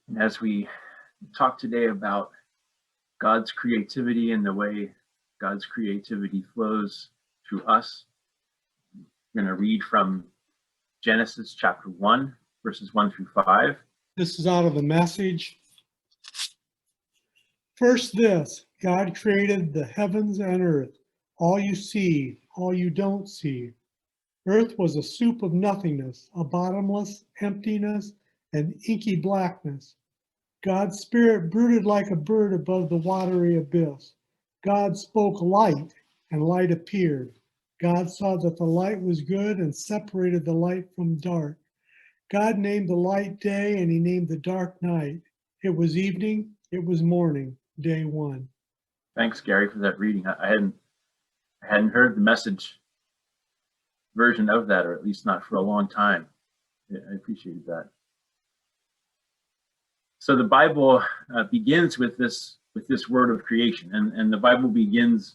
And as we talk today about God's creativity and the way God's creativity flows through us, I'm going to read from Genesis chapter 1, verses 1 through 5. This is out of the Message. First this, God created the heavens and earth, all you see, all you don't see. Earth was a soup of nothingness, a bottomless emptiness and inky blackness. God's spirit brooded like a bird above the watery abyss. God spoke light, and light appeared. God saw that the light was good and separated the light from dark. God named the light day, and he named the dark night. It was evening, it was morning, day one. Thanks, Gary, for that reading. I hadn't heard the Message version of that, or at least not for a long time. I appreciated that. So the Bible begins with this word of creation, and the Bible begins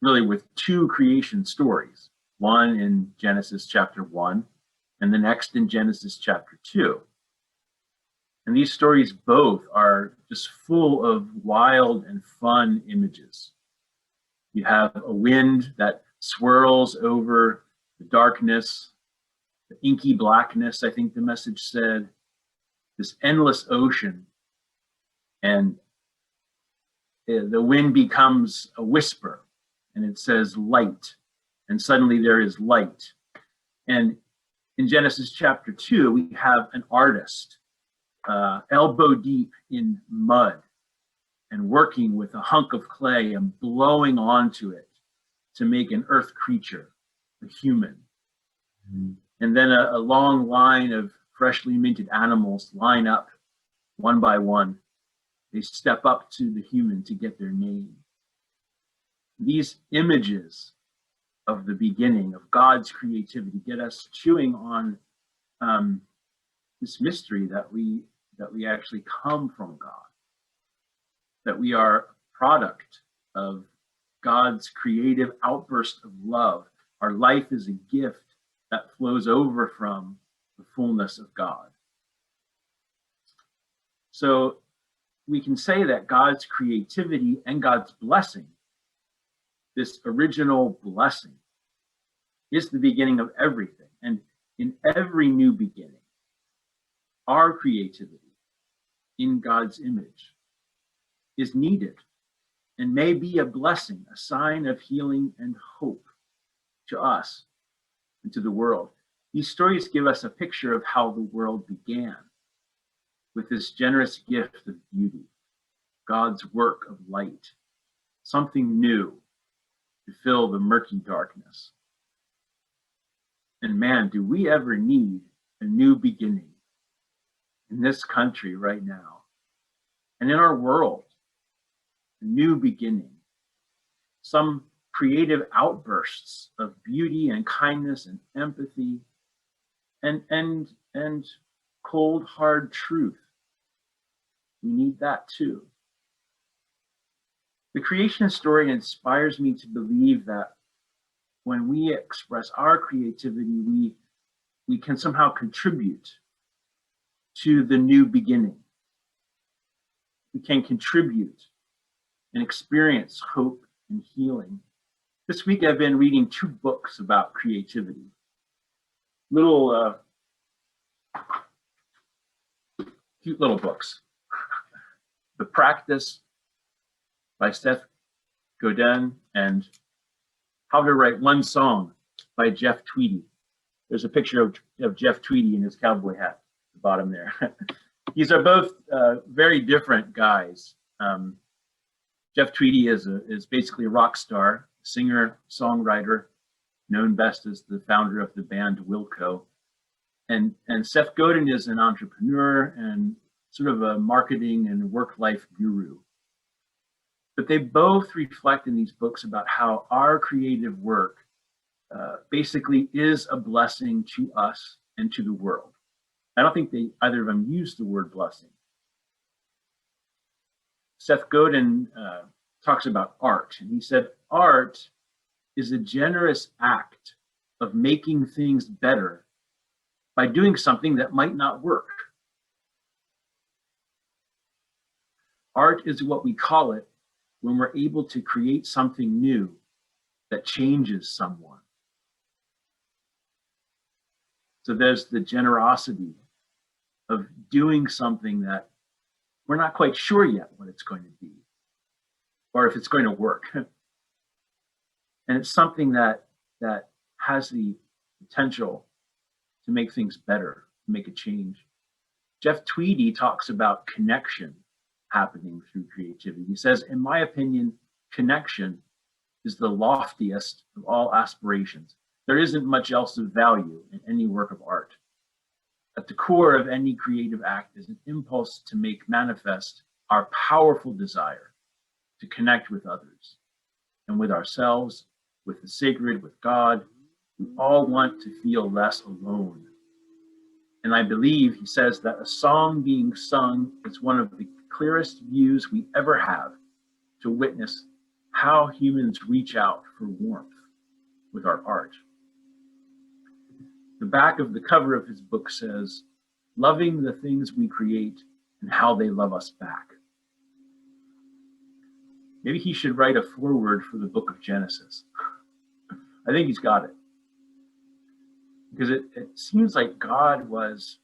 really with two creation stories, one in Genesis chapter 1 and the next in Genesis chapter 2. And these stories both are just full of wild and fun images. You have a wind that swirls over the darkness, the inky blackness, I think the Message said, this endless ocean, and the wind becomes a whisper, and it says light, and suddenly there is light. And in Genesis chapter 2, we have an artist elbow deep in mud and working with a hunk of clay and blowing onto it to make an earth creature, a human. Mm-hmm. And then a long line of freshly minted animals line up one by one. They step up to the human to get their name. These images of the beginning of God's creativity get us chewing on this mystery that we actually come from God, that we are a product of God's creative outburst of love. Our life is a gift that flows over from the fullness of God. So we can say that God's creativity and God's blessing, this original blessing, is the beginning of everything. And in every new beginning, our creativity in God's image is needed and may be a blessing, a sign of healing and hope to us and to the world. These stories give us a picture of how the world began with this generous gift of beauty, God's work of light, something new to fill the murky darkness. And man, do we ever need a new beginning in this country right now and in our world, a new beginning, some creative outbursts of beauty and kindness and empathy and cold, hard truth. We need that too. The creation story inspires me to believe that when we express our creativity, we can somehow contribute to the new beginning. We can contribute and experience hope and healing. This week I've been reading two books about creativity. Little, cute little books. The Practice by Seth Godin and How to Write One Song by Jeff Tweedy. There's a picture of Jeff Tweedy in his cowboy hat at the bottom there. These are both very different guys. Jeff Tweedy is basically a rock star, singer, songwriter, known best as the founder of the band Wilco. And Seth Godin is an entrepreneur and sort of a marketing and work-life guru. But they both reflect in these books about how our creative work basically is a blessing to us and to the world. I don't think either of them use the word blessing. Seth Godin talks about art, and he said, art is a generous act of making things better by doing something that might not work. Art is what we call it when we're able to create something new that changes someone. So there's the generosity of doing something that we're not quite sure yet what it's going to be or if it's going to work. And it's something that has the potential to make things better, to make a change. Jeff Tweedy talks about connection happening through creativity. He says, in my opinion, connection is the loftiest of all aspirations. There isn't much else of value in any work of art. At the core of any creative act is an impulse to make manifest our powerful desire to connect with others and with ourselves, with the sacred, with God. We all want to feel less alone. And I believe, he says, that a song being sung is one of the clearest views we ever have to witness how humans reach out for warmth with our art. The back of the cover of his book says, loving the things we create and how they love us back. Maybe he should write a foreword for the book of Genesis. I think he's got it. Because it seems like God was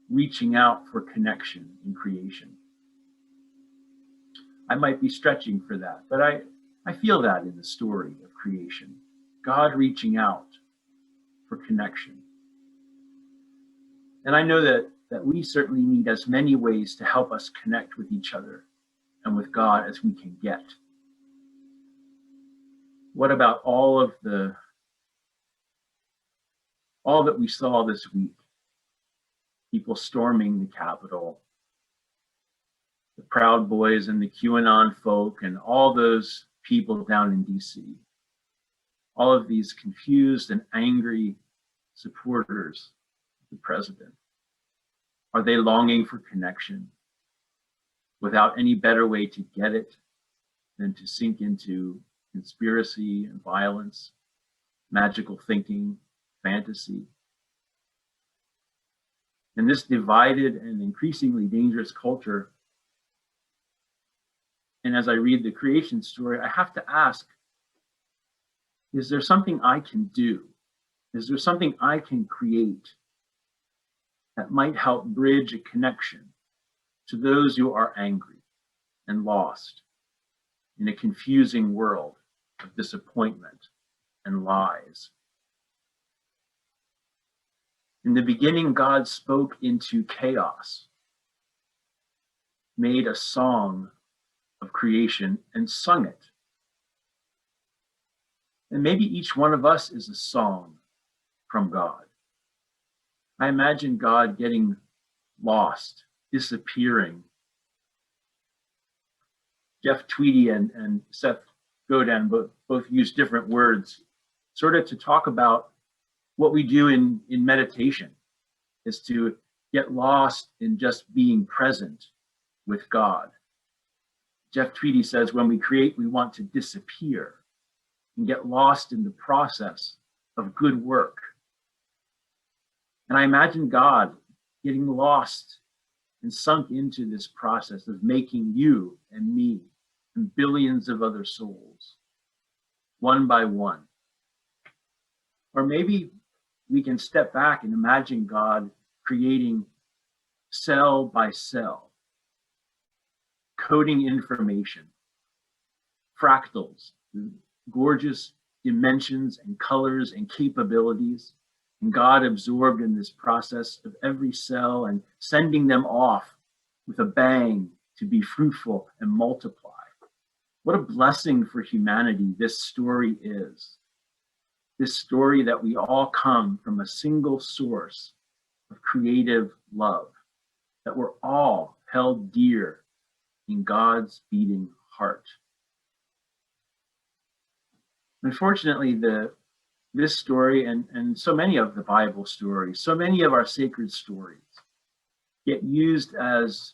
reaching out for connection in creation. I might be stretching for that, but I feel that in the story of creation. God reaching out for connection. And I know that we certainly need as many ways to help us connect with each other and with God as we can get. What about all that we saw this week? People storming the Capitol, the Proud Boys and the QAnon folk and all those people down in DC. All of these confused and angry supporters of the president. Are they longing for connection without any better way to get it than to sink into conspiracy and violence, magical thinking, fantasy? In this divided and increasingly dangerous culture, and as I read the creation story, I have to ask, is there something I can do? Is there something I can create that might help bridge a connection to those who are angry and lost in a confusing world of disappointment and lies? In the beginning, God spoke into chaos, made a song of creation and sung it. And maybe each one of us is a song from God. I imagine God getting lost, disappearing. Jeff Tweedy and Seth Godin both use different words, sort of to talk about what we do in meditation, is to get lost in just being present with God. Jeff Tweedy says, when we create, we want to disappear and get lost in the process of good work. And I imagine God getting lost and sunk into this process of making you and me and billions of other souls, one by one. Or maybe we can step back and imagine God creating cell by cell, coding information, fractals, gorgeous dimensions and colors and capabilities, and God absorbed in this process of every cell and sending them off with a bang to be fruitful and multiply. What a blessing for humanity this story is. This story that we all come from a single source of creative love, that we're all held dear in God's beating heart. Unfortunately, this story and so many of the Bible stories, so many of our sacred stories get used as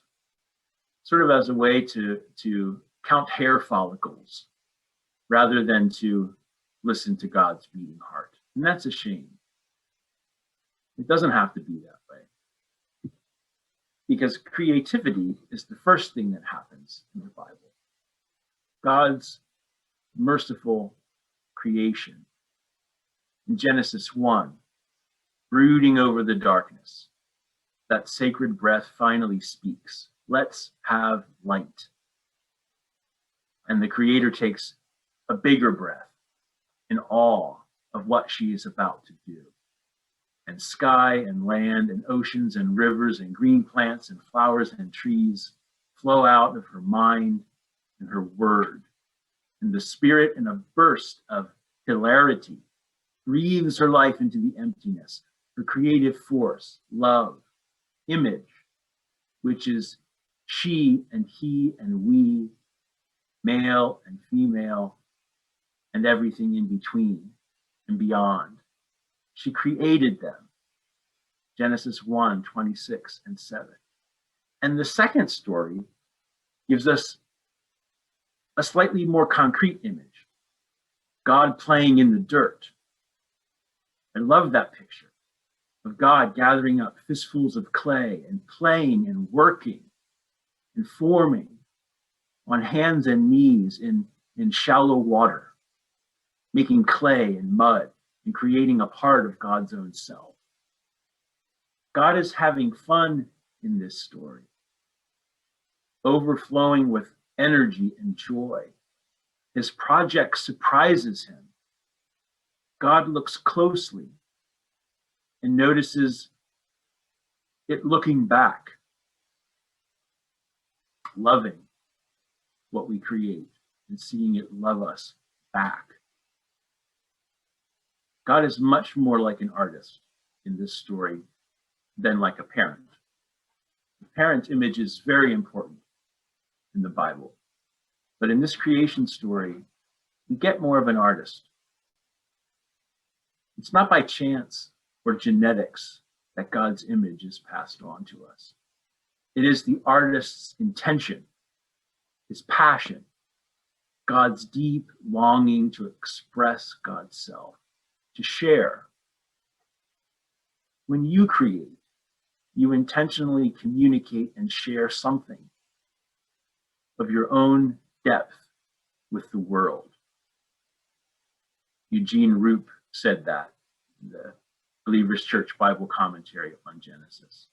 sort of as a way to count hair follicles rather than to listen to God's beating heart. And that's a shame. It doesn't have to be that way. Because creativity is the first thing that happens happens in the Bible. God's merciful creation. In Genesis 1, brooding over the darkness, that sacred breath finally speaks, let's have light. And the Creator takes a bigger breath in awe of what she is about to do. And sky and land and oceans and rivers and green plants and flowers and trees flow out of her mind and her word. And the Spirit, in a burst of hilarity, breathes her life into the emptiness, her creative force, love, image, which is she and he and we, male and female, and everything in between and beyond. She created them. Genesis 1, 26 and 7. And the second story gives us a slightly more concrete image. God playing in the dirt. I love that picture of God gathering up fistfuls of clay and playing and working and forming on hands and knees in shallow water, making clay and mud and creating a part of God's own self. God is having fun in this story, overflowing with energy and joy. His project surprises him. God looks closely and notices it looking back, loving what we create and seeing it love us back. God is much more like an artist in this story than like a parent. The parent image is very important in the Bible, but in this creation story, we get more of an artist. It's not by chance or genetics that God's image is passed on to us. It is the artist's intention, his passion, God's deep longing to express God's self, to share. When you create, you intentionally communicate and share something of your own depth with the world. Eugene Roop said that in the Believer's Church Bible commentary on Genesis.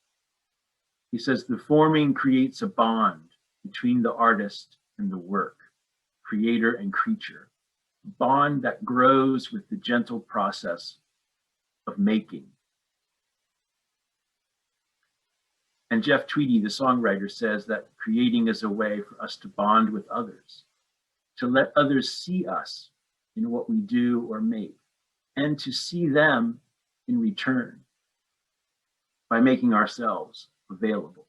He says, the forming creates a bond between the artist and the work, creator and creature, a bond that grows with the gentle process of making. And Jeff Tweedy, the songwriter, says that creating is a way for us to bond with others, to let others see us in what we do or make, and to see them in return by making ourselves available.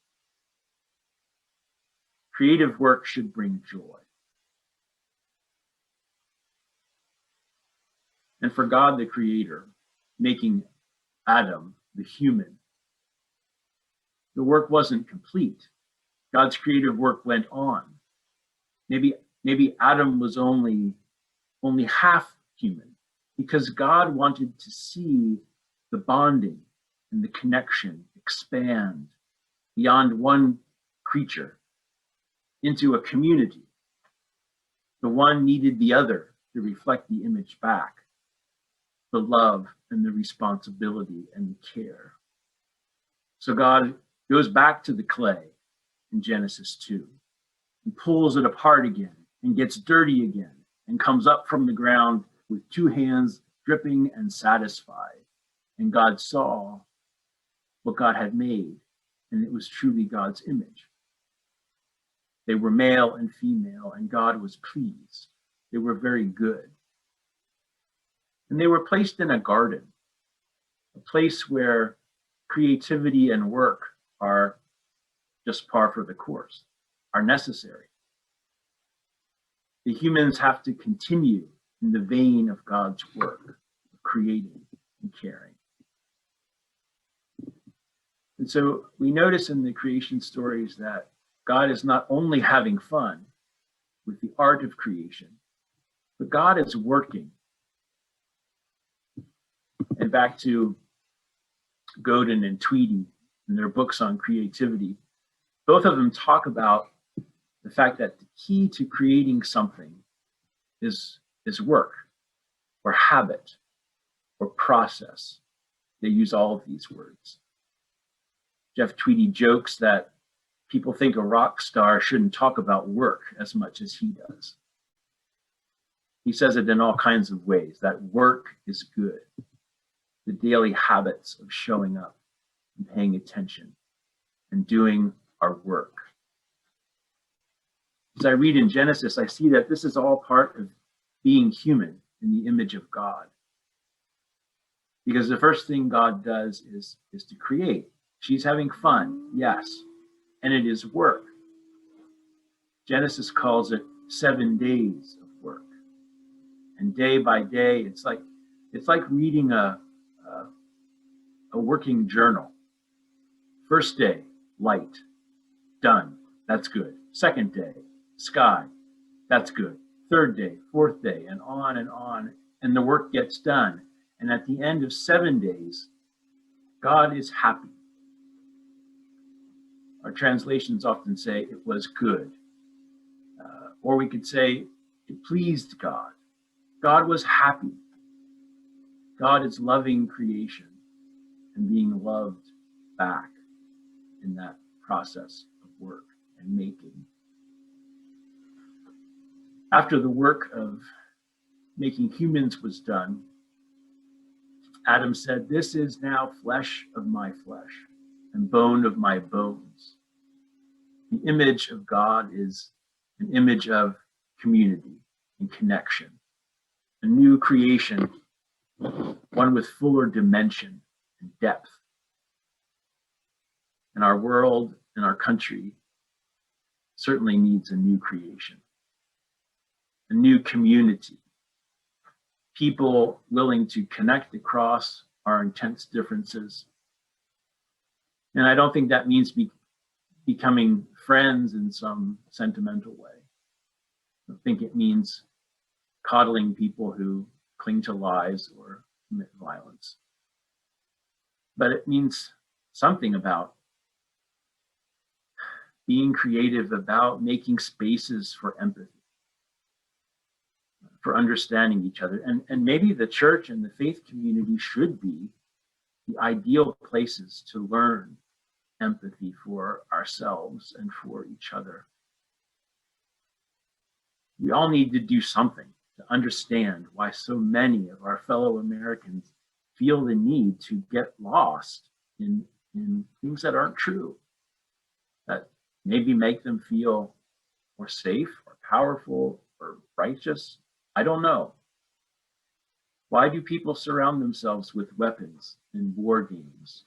Creative work should bring joy. And for God, the Creator, making Adam, the human, the work wasn't complete. God's creative work went on. Maybe Adam was only half human because God wanted to see the bonding and the connection expand beyond one creature into a community. The one needed the other to reflect the image back, the love and the responsibility and the care. So God goes back to the clay in Genesis 2 and pulls it apart again and gets dirty again and comes up from the ground with two hands dripping and satisfied. And God saw what God had made, and it was truly God's image. They were male and female, and God was pleased. They were very good. And they were placed in a garden, a place where creativity and work are just par for the course, are necessary. The humans have to continue in the vein of God's work, of creating and caring. And so we notice in the creation stories that God is not only having fun with the art of creation, but God is working. And back to Godin and Tweedy in their books on creativity, both of them talk about the fact that the key to creating something is work or habit or process. They use all of these words. Jeff Tweedy jokes that people think a rock star shouldn't talk about work as much as he does. He says it in all kinds of ways, that work is good. The daily habits of showing up and paying attention and doing our work. As I read in Genesis, I see that this is all part of being human in the image of God. Because the first thing God does is to create. She's having fun, yes, and it is work. Genesis calls it 7 days of work. And day by day, it's like reading a working journal. First day, light, done, that's good. Second day, sky, that's good. Third day, fourth day, and on, and the work gets done. And at the end of 7 days, God is happy. Our translations often say it was good. Or we could say it pleased God. God was happy. God is loving creation and being loved back in that process of work and making. After the work of making humans was done, Adam said, "This is now flesh of my flesh and bone of my bones." The image of God is an image of community and connection, a new creation, one with fuller dimension and depth. And our world and our country certainly needs a new creation, a new community, people willing to connect across our intense differences. And I don't think that means becoming friends in some sentimental way. I think it means coddling people who cling to lies or commit violence. But it means something about being creative, about making spaces for empathy, for understanding each other. And maybe the church and the faith community should be the ideal places to learn empathy for ourselves and for each other. We all need to do something to understand why so many of our fellow Americans feel the need to get lost in things that aren't true, that maybe make them feel more safe or powerful or righteous. I don't know. Why do people surround themselves with weapons in war games?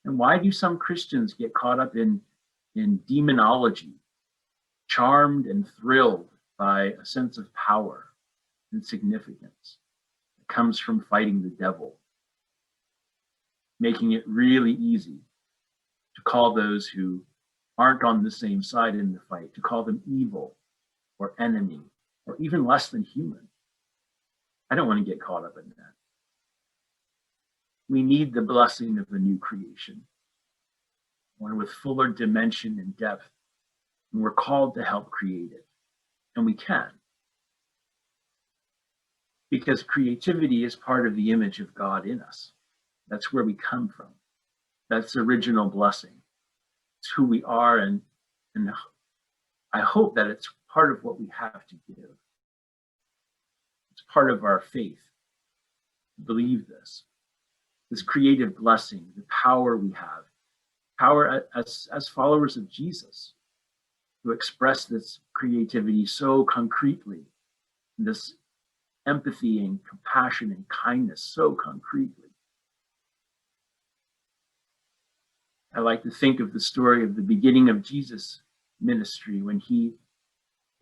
And why do some Christians get caught up in demonology, charmed and thrilled by a sense of power and significance that comes from fighting the devil, making it really easy to call those who aren't on the same side in the fight, to call them evil or enemy or even less than human? I don't want to get caught up in that. We need the blessing of a new creation, one with fuller dimension and depth, and we're called to help create it, and we can. Because creativity is part of the image of God in us. That's where we come from. That's original blessing. It's who we are, and I hope that it's part of what we have to give. It's part of our faith to believe this creative blessing, the power we have, power as followers of Jesus, to express this creativity so concretely, this empathy and compassion and kindness so concretely. I like to think of the story of the beginning of Jesus' ministry when he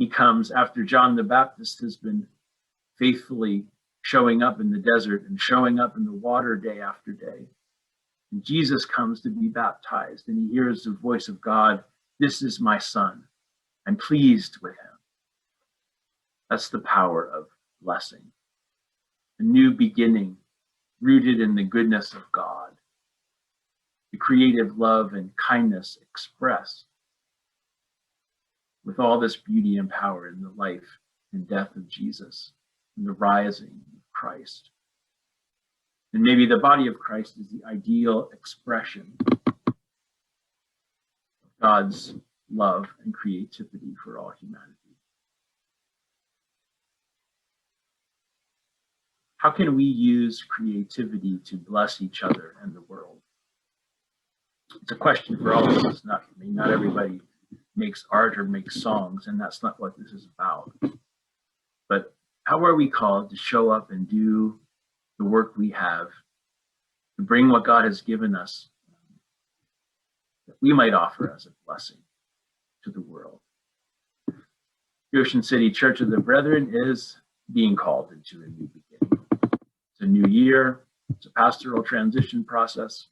comes after John the Baptist has been faithfully showing up in the desert and showing up in the water day after day. And Jesus comes to be baptized, and he hears the voice of God, "This is my son. I'm pleased with him." That's the power of blessing. A new beginning rooted in the goodness of God. The creative love and kindness expressed. with all this beauty and power in the life and death of Jesus and the rising of Christ. And maybe the body of Christ is the ideal expression of God's love and creativity for all humanity. How can we use creativity to bless each other and the world? It's a question for all of us. Not everybody makes art or makes songs, and that's not what this is about. But how are we called to show up and do the work we have, to bring what God has given us that we might offer as a blessing to the world? The Ocean City Church of the Brethren is being called into a new beginning. It's a new year. It's a pastoral transition process.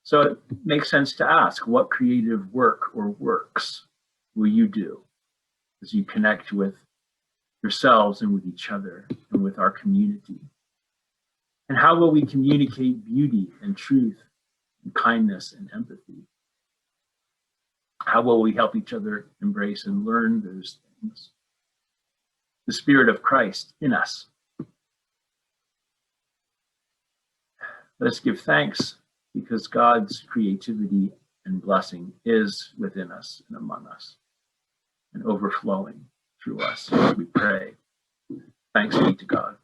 So it makes sense to ask, what creative work or works will you do as you connect with yourselves and with each other and with our community? And how will we communicate beauty and truth and kindness and empathy? How will we help each other embrace and learn those things? The Spirit of Christ in us. Let us give thanks, because God's creativity and blessing is within us and among us and overflowing through us. We pray. Thanks be to God.